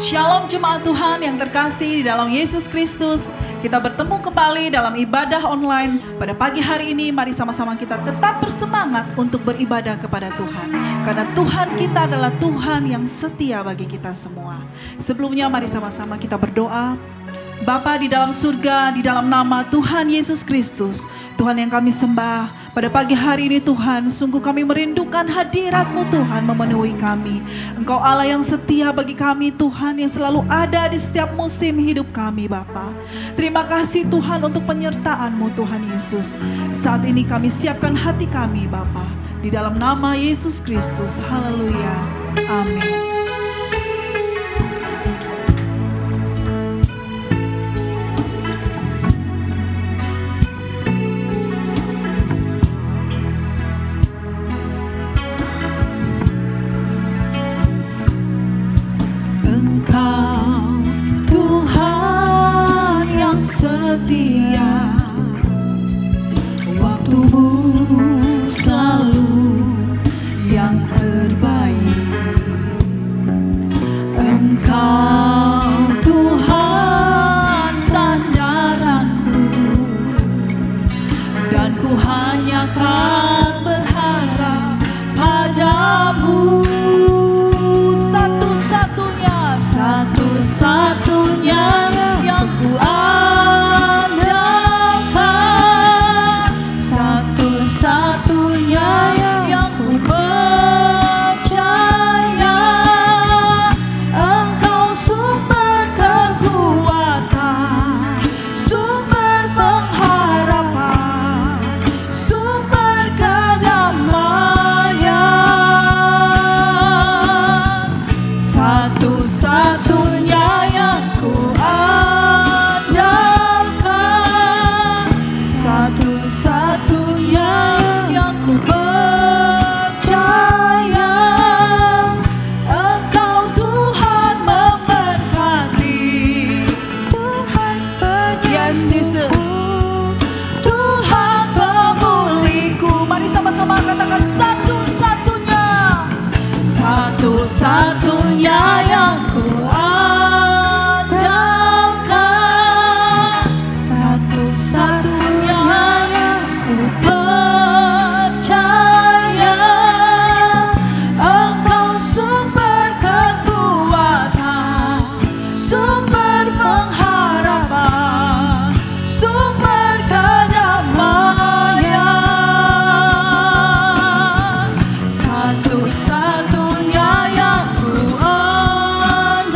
Shalom jemaat Tuhan yang terkasih di dalam Yesus Kristus. Kita bertemu kembali dalam ibadah online. Pada pagi hari ini mari sama-sama kita tetap bersemangat untuk beribadah kepada Tuhan. Karena Tuhan kita adalah Tuhan yang setia bagi kita semua. Sebelumnya mari sama-sama kita berdoa. Bapa di dalam surga, di dalam nama Tuhan Yesus Kristus, Tuhan yang kami sembah, pada pagi hari ini Tuhan, sungguh kami merindukan hadirat-Mu Tuhan memenuhi kami. Engkau Allah yang setia bagi kami Tuhan, yang selalu ada di setiap musim hidup kami Bapa. Terima kasih Tuhan untuk penyertaan-Mu Tuhan Yesus. Saat ini kami siapkan hati kami Bapa, di dalam nama Yesus Kristus. Haleluya. Amin. Setia, waktumu selalu yang terbaik. Engkau Tuhan sandaranku, dan ku hanya akan berharap padamu. Satu-satunya yang ku satu-satunya yang ku percaya, Engkau sumber kekuatan, sumber pengharapan, sumber kedamaian. Satu-satunya yang ku andalkan, satu-satunya yang ku percaya, Engkau Tuhan memberkati. Tuhan yes Jesus, Tuhan pemulihku. Mari sama-sama katakan satu-satunya, satu-satunya yang ku andalkan, satu-satunya yang ku percaya, Engkau sumber kekuatan, sumber pengharapan, sumber kedamaian. Satu-satunya yang ku andalkan,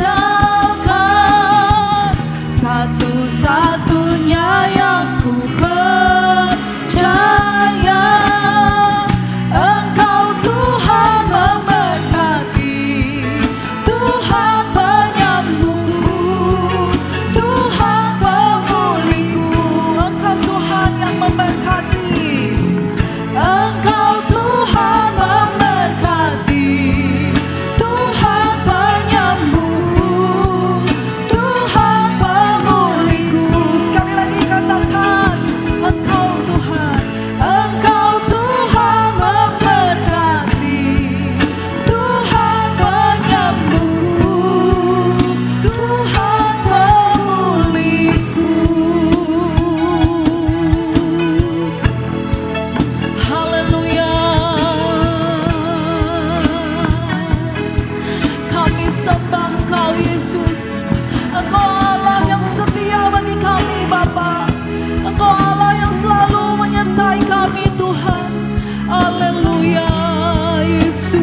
satu-satunya yang ku percaya, Engkau Tuhan memberkati, Tuhan penyembuhku, Tuhan pemulihku. Engkau Tuhan yang memberkati, Engkau Tuhan memberkati, Tuhan penyembuhku, Tuhan pemulihku. Sekali lagi katakan, Engkau Tuhan, Engkau Tuhan memberkati, Tuhan penyembuhku, Tuhan pemulihku. Haleluya. Kami sembah Engkau Yesus. Engkau Allah yang setia bagi kami Bapa. Engkau Allah yang selalu menyertai kami Tuhan. Haleluya Yesus.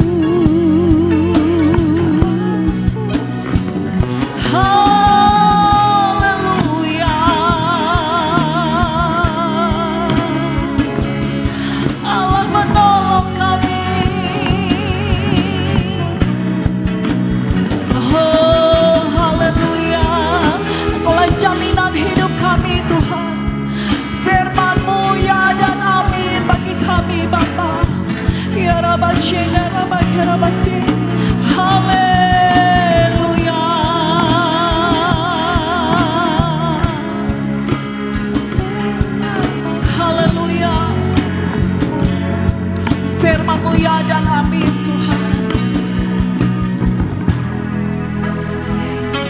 Haleluya. Allah menolong kami. Oh, haleluya. Engkaulah jaminan hidup kami Tuhan. Firman-Mu ya dan amin bagi kami Bapa. Ya Rabbashena Rabbakirabasi. Haleluya. Haleluya. Firman-Mu ya dan amin Tuhan. Yesus.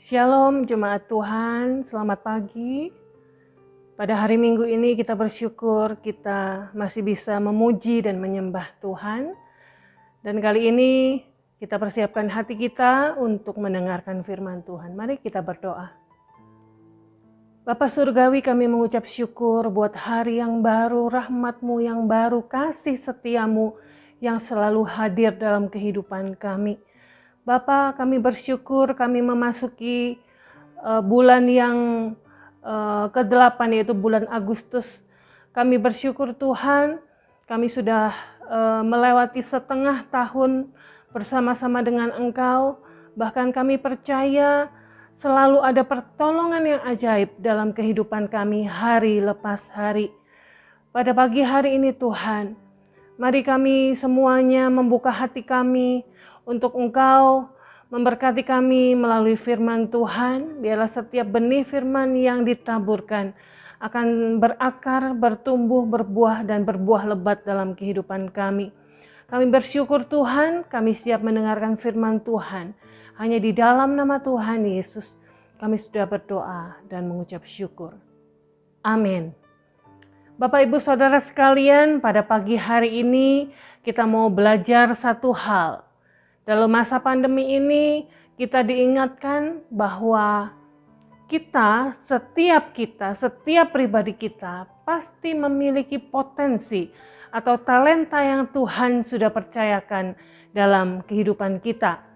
Shalom jemaat Tuhan, selamat pagi. Pada hari Minggu ini kita bersyukur kita masih bisa memuji dan menyembah Tuhan. Dan kali ini kita persiapkan hati kita untuk mendengarkan firman Tuhan. Mari kita berdoa. Bapa Surgawi, kami mengucap syukur buat hari yang baru, rahmat-Mu yang baru, kasih setia-Mu yang selalu hadir dalam kehidupan kami. Bapa, kami bersyukur kami memasuki bulan yang ke-8 yaitu bulan Agustus. Kami bersyukur Tuhan, kami sudah melewati setengah tahun bersama-sama dengan Engkau. Bahkan kami percaya selalu ada pertolongan yang ajaib dalam kehidupan kami hari lepas hari. Pada pagi hari ini Tuhan, mari kami semuanya membuka hati kami untuk Engkau memberkati kami melalui firman Tuhan. Biarlah setiap benih firman yang ditaburkan akan berakar, bertumbuh, berbuah, dan berbuah lebat dalam kehidupan kami. Kami bersyukur Tuhan, kami siap mendengarkan firman Tuhan. Hanya di dalam nama Tuhan Yesus kami sudah berdoa dan mengucap syukur. Amin. Bapak Ibu Saudara sekalian, pada pagi hari ini kita mau belajar satu hal. Dalam masa pandemi ini kita diingatkan bahwa setiap pribadi kita pasti memiliki potensi atau talenta yang Tuhan sudah percayakan dalam kehidupan kita.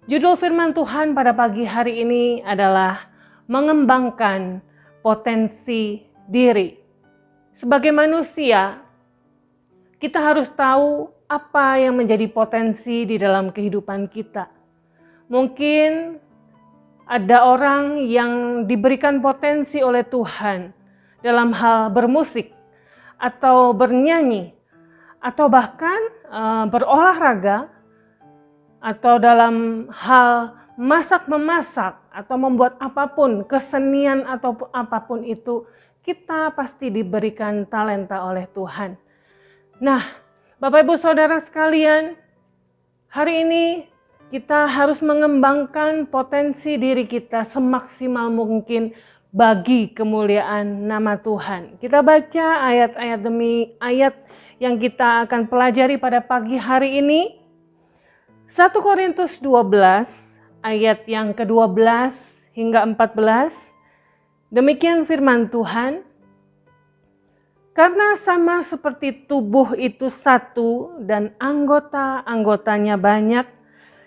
Judul firman Tuhan pada pagi hari ini adalah mengembangkan potensi diri. Sebagai manusia, kita harus tahu apa yang menjadi potensi di dalam kehidupan kita. Mungkin ada orang yang diberikan potensi oleh Tuhan dalam hal bermusik atau bernyanyi atau bahkan berolahraga atau dalam hal masak-memasak atau membuat apapun, kesenian atau apapun itu, kita pasti diberikan talenta oleh Tuhan. Nah, Bapak Ibu Saudara sekalian, hari ini kita harus mengembangkan potensi diri kita semaksimal mungkin bagi kemuliaan nama Tuhan. Kita baca ayat-ayat demi ayat yang kita akan pelajari pada pagi hari ini. 1 Korintus 12 ayat yang ke-12 hingga 14. Demikian firman Tuhan. Karena sama seperti tubuh itu satu dan anggota-anggotanya banyak,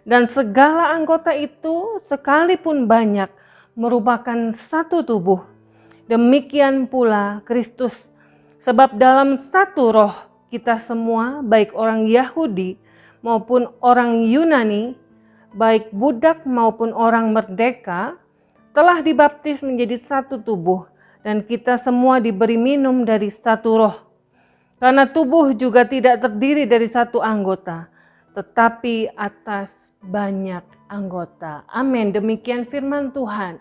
dan segala anggota itu sekalipun banyak merupakan satu tubuh. Demikian pula Kristus. Sebab dalam satu roh kita semua, baik orang Yahudi maupun orang Yunani, baik budak maupun orang merdeka, telah dibaptis menjadi satu tubuh. Dan kita semua diberi minum dari satu roh. Karena tubuh juga tidak terdiri dari satu anggota, tetapi atas banyak anggota. Amin. Demikian firman Tuhan.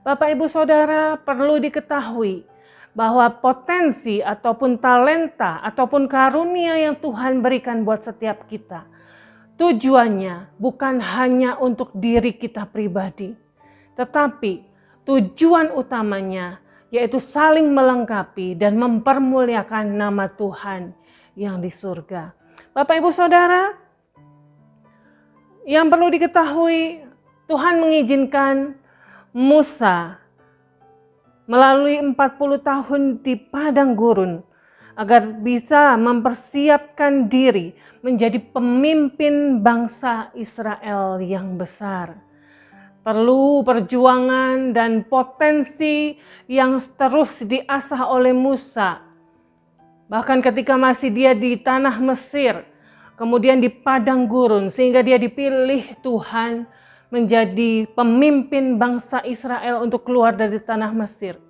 Bapak Ibu Saudara, perlu diketahui bahwa potensi ataupun talenta ataupun karunia yang Tuhan berikan buat setiap kita, tujuannya bukan hanya untuk diri kita pribadi, tetapi tujuan utamanya yaitu saling melengkapi dan mempermuliakan nama Tuhan yang di surga. Bapak Ibu Saudara, yang perlu diketahui, Tuhan mengizinkan Musa melalui 40 tahun di padang gurun agar bisa mempersiapkan diri menjadi pemimpin bangsa Israel yang besar. Perlu perjuangan dan potensi yang terus diasah oleh Musa. Bahkan ketika masih dia di tanah Mesir, kemudian di padang gurun, sehingga dia dipilih Tuhan menjadi pemimpin bangsa Israel untuk keluar dari tanah Mesir.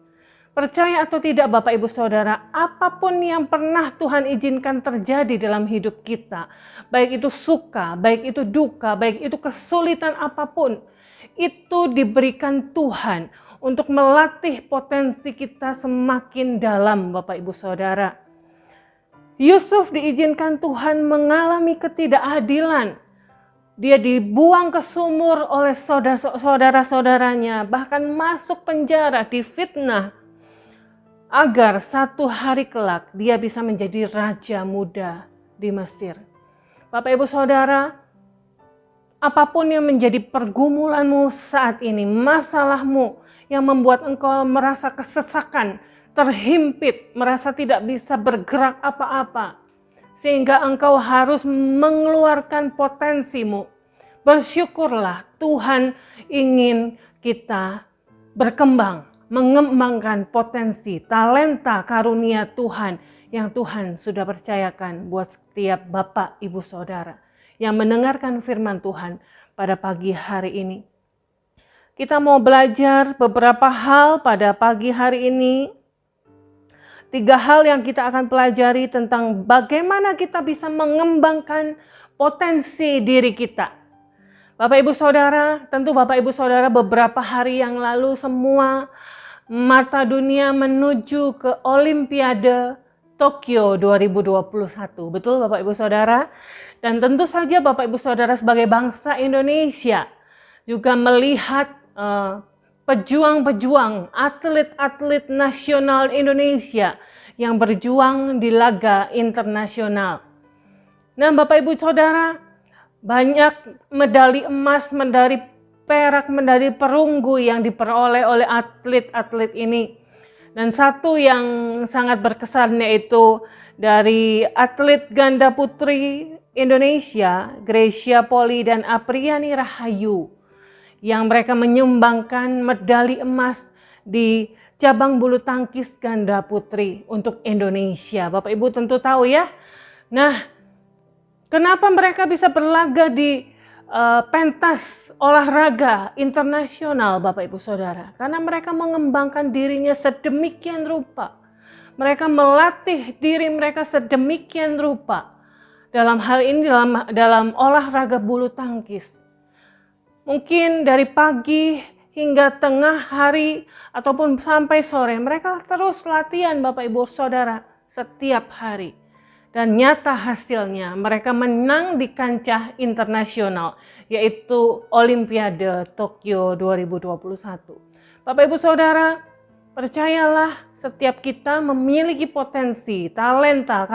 Percaya atau tidak Bapak Ibu Saudara, apapun yang pernah Tuhan izinkan terjadi dalam hidup kita, baik itu suka, baik itu duka, baik itu kesulitan apapun, itu diberikan Tuhan untuk melatih potensi kita semakin dalam Bapak Ibu Saudara. Yusuf diizinkan Tuhan mengalami ketidakadilan dia dibuang ke sumur oleh saudara-saudaranya, bahkan masuk penjara, difitnah, agar satu hari kelak dia bisa menjadi raja muda di Mesir. Bapak Ibu Saudara, apapun yang menjadi pergumulanmu saat ini, masalahmu yang membuat engkau merasa kesesakan, terhimpit, merasa tidak bisa bergerak apa-apa, sehingga engkau harus mengeluarkan potensimu. Bersyukurlah, Tuhan ingin kita berkembang, mengembangkan potensi, talenta, karunia Tuhan yang Tuhan sudah percayakan buat setiap Bapak, Ibu, Saudara yang mendengarkan firman Tuhan pada pagi hari ini. Kita mau belajar beberapa hal pada pagi hari ini. 3 hal yang kita akan pelajari tentang bagaimana kita bisa mengembangkan potensi diri kita. Bapak Ibu Saudara, tentu Bapak Ibu Saudara beberapa hari yang lalu semua mata dunia menuju ke Olimpiade Tokyo 2021. Betul Bapak Ibu Saudara? Dan tentu saja Bapak Ibu Saudara sebagai bangsa Indonesia juga melihat pejuang-pejuang, atlet-atlet nasional Indonesia yang berjuang di laga internasional. Nah Bapak Ibu Saudara, banyak medali emas, medali perak, medali perunggu yang diperoleh oleh atlet-atlet ini. Dan satu yang sangat berkesan yaitu dari atlet ganda putri Indonesia, Gracia Poli dan Apriani Rahayu, yang mereka menyumbangkan medali emas di cabang bulu tangkis ganda putri untuk Indonesia. Bapak Ibu tentu tahu ya. Nah, kenapa mereka bisa berlaga di pentas olahraga internasional Bapak Ibu Saudara? Karena mereka mengembangkan dirinya sedemikian rupa. Mereka melatih diri mereka sedemikian rupa. Dalam hal ini dalam olahraga bulu tangkis. Mungkin dari pagi hingga tengah hari ataupun sampai sore mereka terus latihan Bapak Ibu Saudara setiap hari. Dan nyata hasilnya mereka menang di kancah internasional yaitu Olimpiade Tokyo 2021. Bapak Ibu Saudara, percayalah setiap kita memiliki potensi, talenta,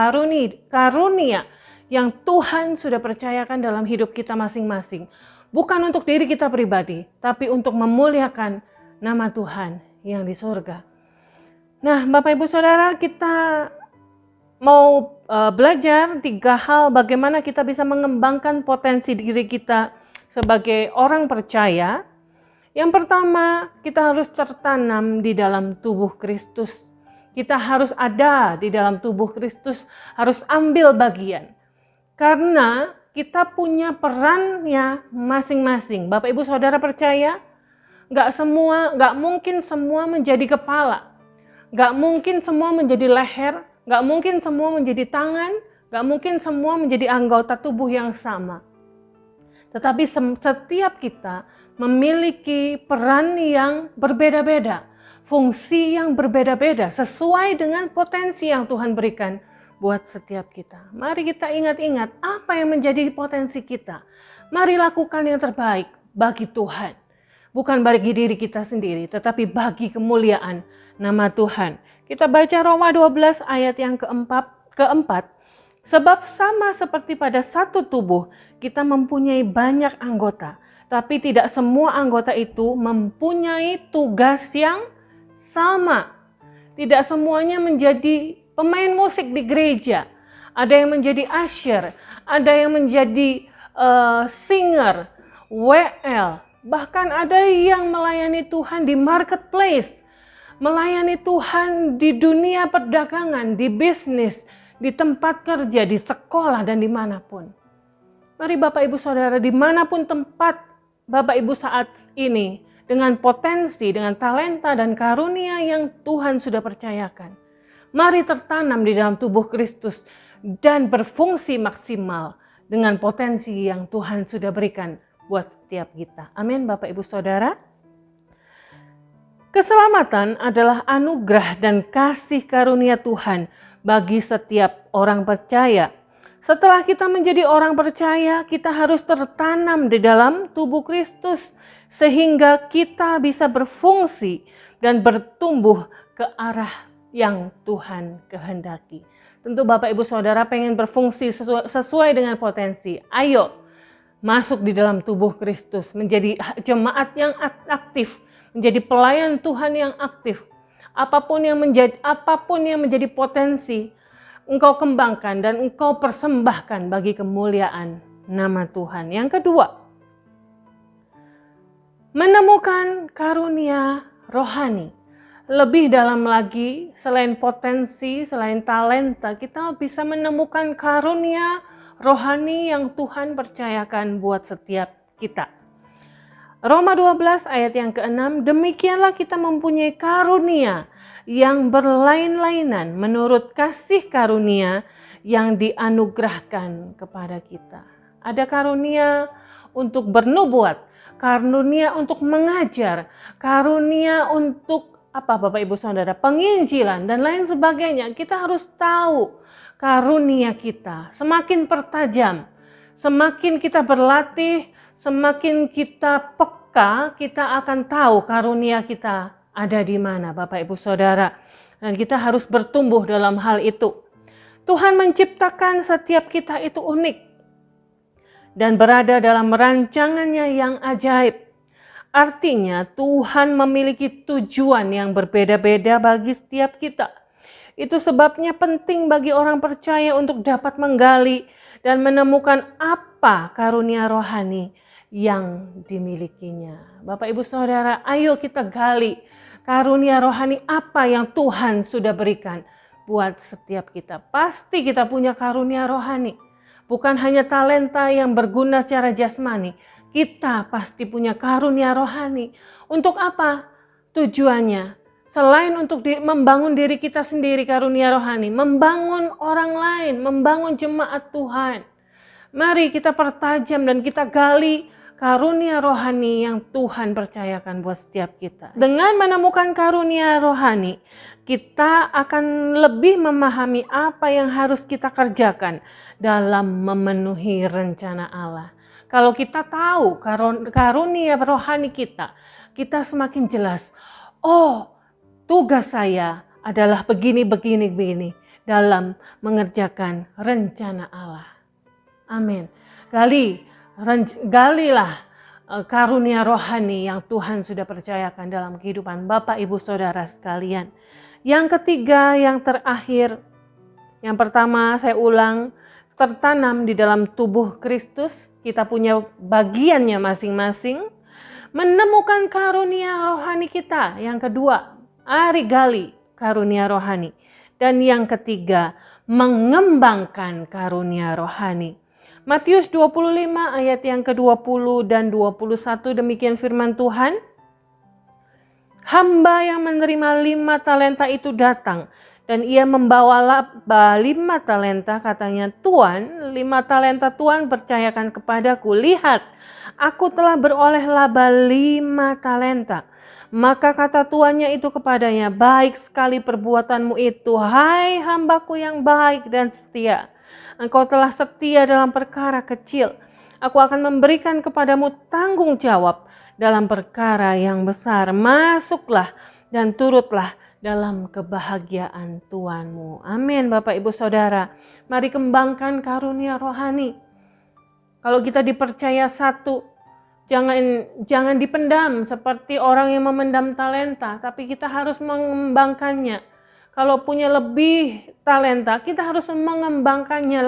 karunia yang Tuhan sudah percayakan dalam hidup kita masing-masing. Bukan untuk diri kita pribadi, tapi untuk memuliakan nama Tuhan yang di surga. Nah, Bapak Ibu Saudara, kita mau belajar 3 hal bagaimana kita bisa mengembangkan potensi diri kita sebagai orang percaya. Yang pertama, kita harus tertanam di dalam tubuh Kristus. Kita harus ada di dalam tubuh Kristus, harus ambil bagian. Karena kita punya perannya masing-masing. Bapak Ibu Saudara percaya? Gak mungkin semua menjadi kepala. Gak mungkin semua menjadi leher. Gak mungkin semua menjadi tangan, gak mungkin semua menjadi anggota tubuh yang sama. Tetapi setiap kita memiliki peran yang berbeda-beda, fungsi yang berbeda-beda sesuai dengan potensi yang Tuhan berikan buat setiap kita. Mari kita ingat-ingat apa yang menjadi potensi kita. Mari lakukan yang terbaik bagi Tuhan. Bukan bagi diri kita sendiri, tetapi bagi kemuliaan nama Tuhan. Kita baca Roma 12 ayat yang keempat. Sebab sama seperti pada satu tubuh, kita mempunyai banyak anggota. Tapi tidak semua anggota itu mempunyai tugas yang sama. Tidak semuanya menjadi pemain musik di gereja. Ada yang menjadi usher, ada yang menjadi singer, WL. Bahkan ada yang melayani Tuhan di marketplace. Melayani Tuhan di dunia perdagangan, di bisnis, di tempat kerja, di sekolah, dan dimanapun. Mari Bapak Ibu Saudara, dimanapun tempat Bapak Ibu saat ini, dengan potensi, dengan talenta dan karunia yang Tuhan sudah percayakan. Mari tertanam di dalam tubuh Kristus dan berfungsi maksimal dengan potensi yang Tuhan sudah berikan buat setiap kita. Amin Bapak Ibu Saudara. Keselamatan adalah anugerah dan kasih karunia Tuhan bagi setiap orang percaya. Setelah kita menjadi orang percaya, kita harus tertanam di dalam tubuh Kristus sehingga kita bisa berfungsi dan bertumbuh ke arah yang Tuhan kehendaki. Tentu Bapak Ibu Saudara pengen berfungsi sesuai dengan potensi. Ayo masuk di dalam tubuh Kristus, menjadi jemaat yang aktif, menjadi pelayan Tuhan yang aktif. Apapun yang menjadi potensi, engkau kembangkan dan engkau persembahkan bagi kemuliaan nama Tuhan. Yang kedua, menemukan karunia rohani. Lebih dalam lagi, selain potensi, selain talenta, kita bisa menemukan karunia rohani yang Tuhan percayakan buat setiap kita. Roma 12 ayat yang ke-6, demikianlah kita mempunyai karunia yang berlain-lainan menurut kasih karunia yang dianugerahkan kepada kita. Ada karunia untuk bernubuat, karunia untuk mengajar, karunia untuk Bapak Ibu Saudara, penginjilan dan lain sebagainya. Kita harus tahu karunia kita semakin pertajam, semakin kita berlatih, semakin kita peka, kita akan tahu karunia kita ada di mana Bapak Ibu Saudara. Dan kita harus bertumbuh dalam hal itu. Tuhan menciptakan setiap kita itu unik dan berada dalam rancangannya yang ajaib. Artinya Tuhan memiliki tujuan yang berbeda-beda bagi setiap kita. Itu sebabnya penting bagi orang percaya untuk dapat menggali dan menemukan apa karunia rohani yang dimilikinya. Bapak Ibu Saudara, ayo kita gali karunia rohani apa yang Tuhan sudah berikan buat setiap kita. Pasti kita punya karunia rohani. Bukan hanya talenta yang berguna secara jasmani. Kita pasti punya karunia rohani. Untuk apa? Tujuannya selain untuk membangun diri kita sendiri karunia rohani, membangun orang lain, membangun jemaat Tuhan. Mari kita pertajam dan kita gali karunia rohani yang Tuhan percayakan buat setiap kita. Dengan menemukan karunia rohani, kita akan lebih memahami apa yang harus kita kerjakan dalam memenuhi rencana Allah. Kalau kita tahu karunia rohani kita semakin jelas. Oh, tugas saya adalah begini dalam mengerjakan rencana Allah. Amin. Galilah karunia rohani yang Tuhan sudah percayakan dalam kehidupan Bapak Ibu Saudara sekalian. Yang ketiga, yang terakhir, yang pertama saya ulang, tertanam di dalam tubuh Kristus. Kita punya bagiannya masing-masing. Menemukan karunia rohani kita. Yang kedua, gali karunia rohani. Dan yang ketiga, mengembangkan karunia rohani. Matius 25 ayat yang ke-20 dan 21 demikian firman Tuhan. Hamba yang menerima 5 talenta itu datang dan ia membawa 5 talenta, katanya, Tuan, 5 talenta Tuan percayakan kepadaku. Lihat, aku telah beroleh laba 5 talenta. Maka kata tuannya itu kepadanya, baik sekali perbuatanmu itu, hai hambaku yang baik dan setia. Engkau telah setia dalam perkara kecil. Aku akan memberikan kepadamu tanggung jawab dalam perkara yang besar. Masuklah dan turutlah dalam kebahagiaan Tuhanmu. Amin Bapak Ibu Saudara. Mari kembangkan karunia rohani. Kalau kita dipercaya satu, jangan dipendam seperti orang yang memendam talenta. Tapi kita harus mengembangkannya. Kalau punya lebih talenta, kita harus mengembangkannya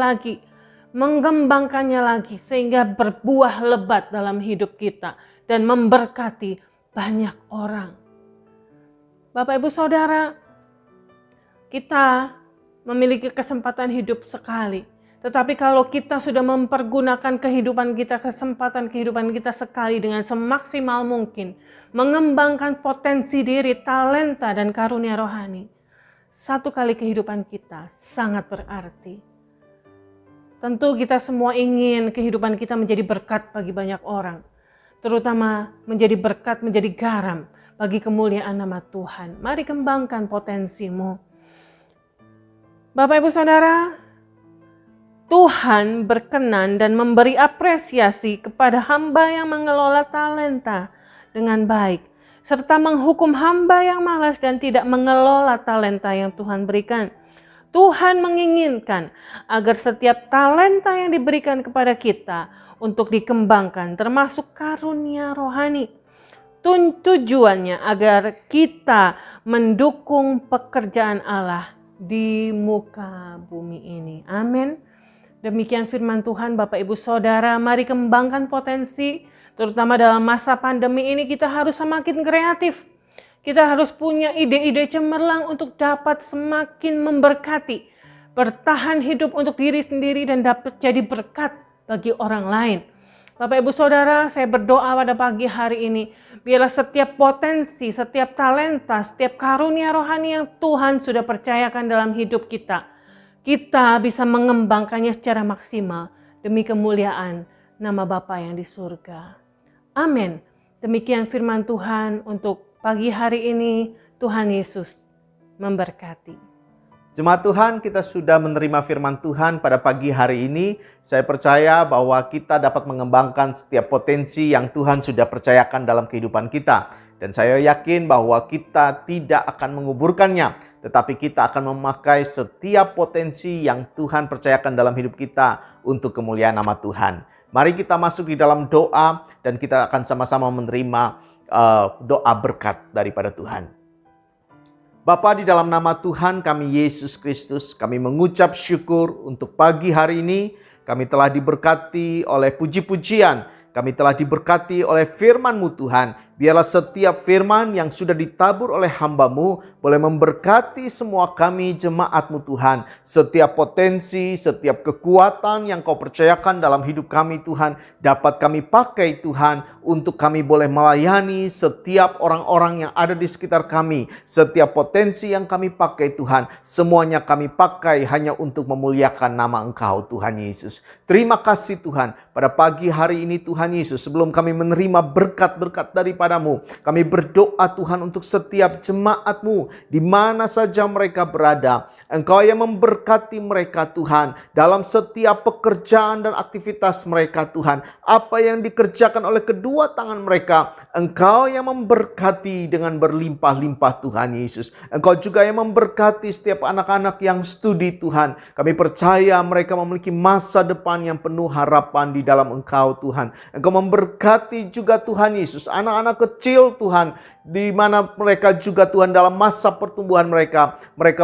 lagi sehingga berbuah lebat dalam hidup kita dan memberkati banyak orang. Bapak Ibu Saudara, kita memiliki kesempatan hidup sekali. Tetapi kalau kita sudah mempergunakan kesempatan kehidupan kita sekali dengan semaksimal mungkin, mengembangkan potensi diri, talenta dan karunia rohani, satu kali kehidupan kita sangat berarti. Tentu kita semua ingin kehidupan kita menjadi berkat bagi banyak orang. Terutama menjadi berkat, menjadi garam bagi kemuliaan nama Tuhan. Mari kembangkan potensimu. Bapak Ibu Saudara, Tuhan berkenan dan memberi apresiasi kepada hamba yang mengelola talenta dengan baik, serta menghukum hamba yang malas dan tidak mengelola talenta yang Tuhan berikan. Tuhan menginginkan agar setiap talenta yang diberikan kepada kita untuk dikembangkan, termasuk karunia rohani. Tujuannya agar kita mendukung pekerjaan Allah di muka bumi ini. Amin. Demikian firman Tuhan, Bapak Ibu Saudara, mari kembangkan potensi, terutama dalam masa pandemi ini kita harus semakin kreatif. Kita harus punya ide-ide cemerlang untuk dapat semakin memberkati, bertahan hidup untuk diri sendiri dan dapat jadi berkat bagi orang lain. Bapak Ibu Saudara, saya berdoa pada pagi hari ini, biarlah setiap potensi, setiap talenta, setiap karunia rohani yang Tuhan sudah percayakan dalam hidup kita bisa mengembangkannya secara maksimal demi kemuliaan nama Bapa yang di surga. Amin. Demikian firman Tuhan untuk pagi hari ini. Tuhan Yesus memberkati. Jemaat Tuhan, kita sudah menerima firman Tuhan pada pagi hari ini. Saya percaya bahwa kita dapat mengembangkan setiap potensi yang Tuhan sudah percayakan dalam kehidupan kita. Dan saya yakin bahwa kita tidak akan menguburkannya, tetapi kita akan memakai setiap potensi yang Tuhan percayakan dalam hidup kita untuk kemuliaan nama Tuhan. Mari kita masuk di dalam doa dan kita akan sama-sama menerima doa berkat daripada Tuhan. Bapa, di dalam nama Tuhan kami Yesus Kristus, kami mengucap syukur untuk pagi hari ini. Kami telah diberkati oleh puji-pujian, kami telah diberkati oleh firman-Mu Tuhan. Biarlah setiap firman yang sudah ditabur oleh hamba-Mu boleh memberkati semua kami jemaat-Mu Tuhan. Setiap potensi, setiap kekuatan yang Kau percayakan dalam hidup kami Tuhan, dapat kami pakai Tuhan untuk kami boleh melayani setiap orang-orang yang ada di sekitar kami. Setiap potensi yang kami pakai Tuhan, semuanya kami pakai hanya untuk memuliakan nama Engkau Tuhan Yesus. Terima kasih Tuhan, pada pagi hari ini Tuhan Yesus, sebelum kami menerima berkat-berkat daripada-Mu, kami berdoa Tuhan untuk setiap jemaat-Mu di mana saja mereka berada. Engkau yang memberkati mereka Tuhan dalam setiap pekerjaan dan aktivitas mereka Tuhan. Apa yang dikerjakan oleh kedua tangan mereka, Engkau yang memberkati dengan berlimpah-limpah Tuhan Yesus. Engkau juga yang memberkati setiap anak-anak yang studi Tuhan. Kami percaya mereka memiliki masa depan yang penuh harapan di dalam Engkau Tuhan. Engkau memberkati juga Tuhan Yesus anak-anak kecil Tuhan, di mana mereka juga Tuhan dalam masa pertumbuhan mereka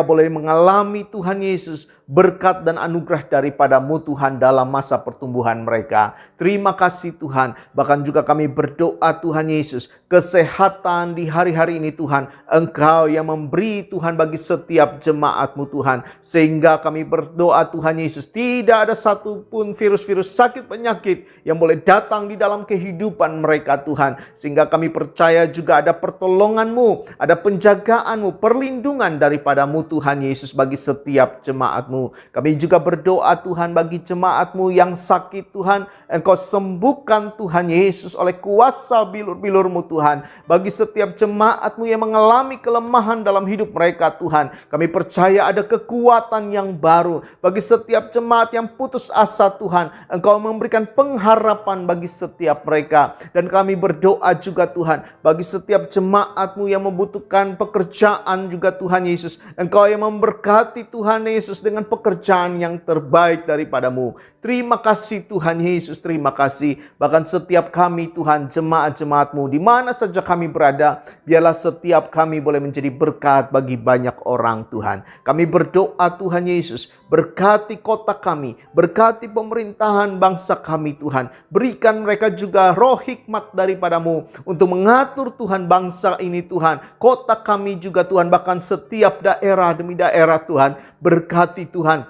boleh mengalami Tuhan Yesus berkat dan anugerah daripada-Mu Tuhan dalam masa pertumbuhan mereka. Terima kasih Tuhan. Bahkan juga kami berdoa Tuhan Yesus, kesehatan di hari-hari ini Tuhan, Engkau yang memberi Tuhan bagi setiap jemaat-Mu Tuhan. Sehingga kami berdoa Tuhan Yesus, tidak ada satupun virus-virus sakit penyakit yang boleh datang di dalam kehidupan mereka Tuhan. Sehingga kami percaya juga ada pertolongan-Mu, ada penjagaan-Mu, perlindungan daripada-Mu Tuhan Yesus bagi setiap jemaat-Mu. Kami juga berdoa Tuhan bagi jemaat-Mu yang sakit Tuhan, Engkau sembuhkan Tuhan Yesus oleh kuasa bilur-bilur-Mu Tuhan. Bagi setiap jemaat-Mu yang mengalami kelemahan dalam hidup mereka Tuhan, kami percaya ada kekuatan yang baru. Bagi setiap jemaat yang putus asa Tuhan, Engkau memberikan pengharapan bagi setiap mereka. Dan kami berdoa juga Tuhan, bagi setiap jemaat-Mu yang membutuhkan pekerjaan juga Tuhan Yesus, Engkau yang memberkati Tuhan Yesus dengan pekerjaan yang terbaik daripada-Mu. Terima kasih Tuhan Yesus, terima kasih. Bahkan setiap kami Tuhan, jemaat-jemaat-Mu, di mana saja kami berada, biarlah setiap kami boleh menjadi berkat bagi banyak orang Tuhan. Kami berdoa Tuhan Yesus, berkati kota kami, berkati pemerintahan bangsa kami Tuhan. Berikan mereka juga roh hikmat daripada-Mu untuk mengatur Tuhan bangsa ini Tuhan. Kota kami juga Tuhan, bahkan setiap daerah demi daerah Tuhan. Berkati Tuhan,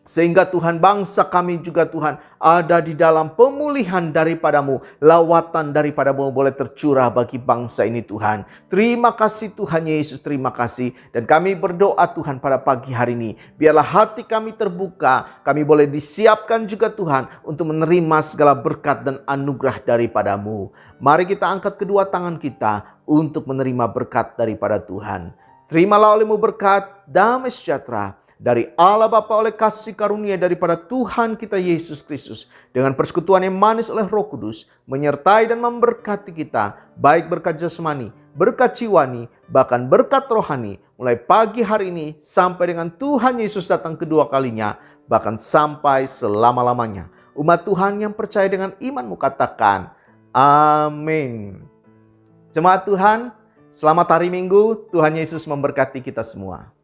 sehingga Tuhan bangsa kami juga Tuhan ada di dalam pemulihan daripada-Mu. Lawatan daripada-Mu boleh tercurah bagi bangsa ini Tuhan. Terima kasih Tuhan Yesus, terima kasih. Dan kami berdoa Tuhan pada pagi hari ini, biarlah hati kami terbuka, kami boleh disiapkan juga Tuhan untuk menerima segala berkat dan anugerah daripada-Mu. Mari kita angkat kedua tangan kita untuk menerima berkat daripada Tuhan. Terimalah olehmu berkat, damai sejahtera dari Allah Bapa oleh kasih karunia daripada Tuhan kita Yesus Kristus, dengan persekutuan yang manis oleh Roh Kudus, menyertai dan memberkati kita, baik berkat jasmani, berkat jiwani, bahkan berkat rohani, mulai pagi hari ini sampai dengan Tuhan Yesus datang kedua kalinya, bahkan sampai selama-lamanya. Umat Tuhan yang percaya dengan imanmu katakan, amin. Jemaat Tuhan, selamat hari Minggu. Tuhan Yesus memberkati kita semua.